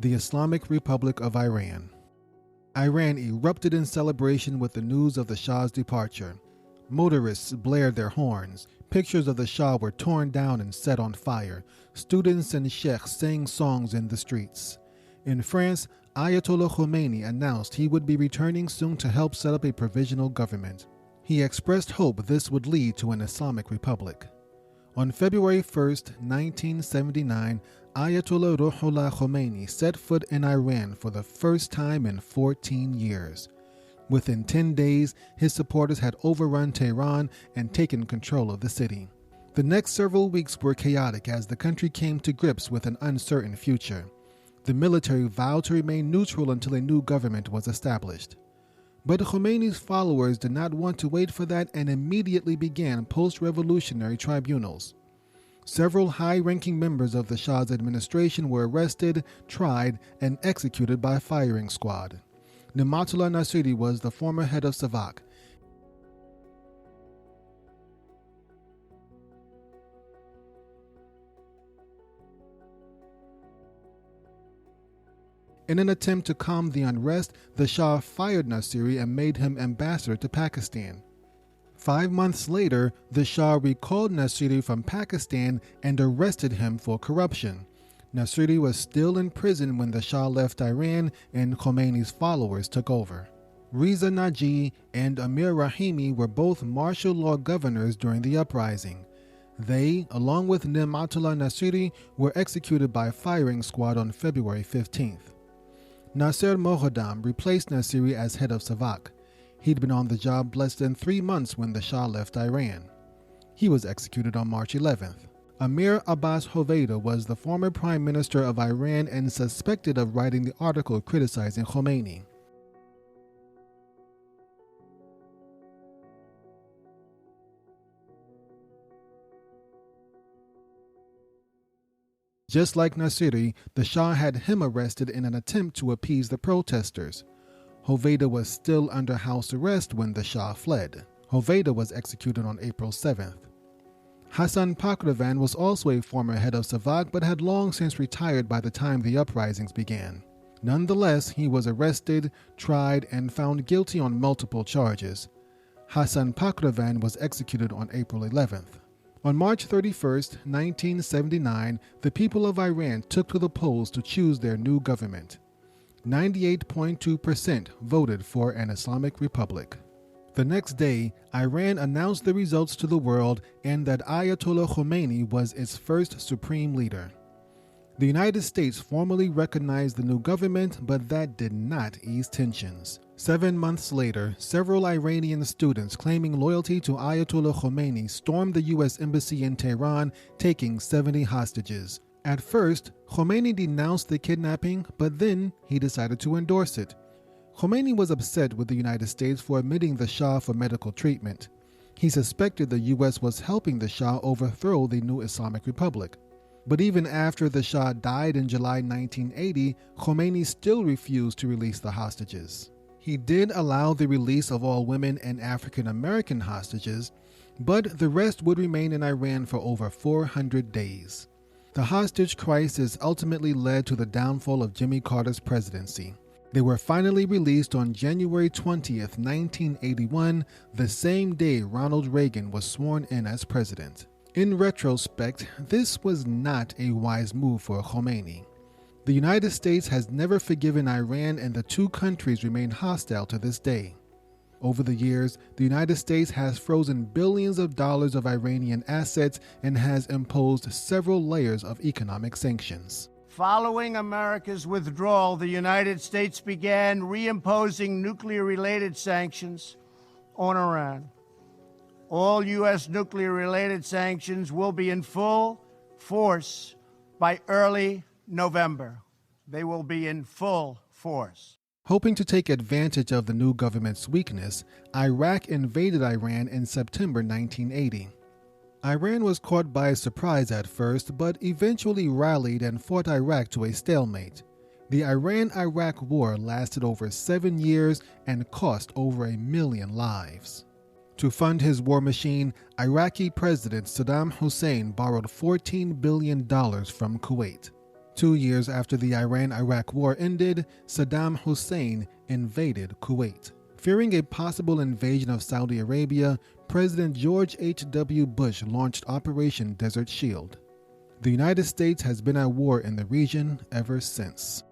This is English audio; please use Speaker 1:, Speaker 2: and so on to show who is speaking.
Speaker 1: The Islamic Republic of Iran. Iran erupted in celebration with the news of the Shah's departure. Motorists blared their horns. Pictures of the Shah were torn down and set on fire. Students and sheikhs sang songs in the streets. In France, Ayatollah Khomeini announced he would be returning soon to help set up a provisional government. He expressed hope this would lead to an Islamic Republic. On February 1, 1979, Ayatollah Ruhollah Khomeini set foot in Iran for the first time in 14 years. Within 10 days, his supporters had overrun Tehran and taken control of the city. The next several weeks were chaotic as the country came to grips with an uncertain future. The military vowed to remain neutral until a new government was established. But Khomeini's followers did not want to wait for that and immediately began post-revolutionary tribunals. Several high-ranking members of the Shah's administration were arrested, tried, and executed by firing squad. Ni'matullah Nasiri was the former head of Savak. In an attempt to calm the unrest, the Shah fired Nasiri and made him ambassador to Pakistan. 5 months later, the Shah recalled Nasiri from Pakistan and arrested him for corruption. Nasiri was still in prison when the Shah left Iran and Khomeini's followers took over. Reza Naji and Amir Rahimi were both martial law governors during the uprising. They, along with Ni'matullah Nasiri, were executed by firing squad on February 15th. Nasser Mohaddam replaced Nasiri as head of Savak. He'd been on the job less than 3 months when the Shah left Iran. He was executed on March 11th. Amir Abbas Hoveyda was the former prime minister of Iran and suspected of writing the article criticizing Khomeini. Just like Nasiri, the Shah had him arrested in an attempt to appease the protesters. Hoveyda was still under house arrest when the Shah fled. Hoveyda was executed on April 7th. Hassan Pakrovan was also a former head of Savak but had long since retired by the time the uprisings began. Nonetheless, he was arrested, tried, and found guilty on multiple charges. Hassan Pakrovan was executed on April 11th. On March 31, 1979, the people of Iran took to the polls to choose their new government. 98.2% voted for an Islamic Republic. The next day, Iran announced the results to the world and that Ayatollah Khomeini was its first supreme leader. The United States formally recognized the new government, but that did not ease tensions. 7 months later, several Iranian students claiming loyalty to Ayatollah Khomeini stormed the U.S. Embassy in Tehran, taking 70 hostages. At first, Khomeini denounced the kidnapping, but then he decided to endorse it. Khomeini was upset with the United States for admitting the Shah for medical treatment. He suspected the U.S. was helping the Shah overthrow the new Islamic Republic. But even after the Shah died in July 1980, Khomeini still refused to release the hostages. He did allow the release of all women and African American hostages, but the rest would remain in Iran for over 400 days. The hostage crisis ultimately led to the downfall of Jimmy Carter's presidency. They were finally released on January 20th, 1981, the same day Ronald Reagan was sworn in as president. In retrospect, this was not a wise move for Khomeini. The United States has never forgiven Iran, and the two countries remain hostile to this day. Over the years, the United States has frozen billions of dollars of Iranian assets and has imposed several layers of economic sanctions.
Speaker 2: Following America's withdrawal, the United States began reimposing nuclear-related sanctions on Iran. All U.S. nuclear-related sanctions will be in full force by early November. They will be in full force.
Speaker 1: Hoping to take advantage of the new government's weakness, Iraq invaded Iran in September 1980. Iran was caught by surprise at first, but eventually rallied and fought Iraq to a stalemate. The Iran-Iraq War lasted over 7 years and cost over 1 million lives. To fund his war machine, Iraqi President Saddam Hussein borrowed $14 billion from Kuwait. 2 years after the Iran-Iraq War ended, Saddam Hussein invaded Kuwait. Fearing a possible invasion of Saudi Arabia, President George H.W. Bush launched Operation Desert Shield. The United States has been at war in the region ever since.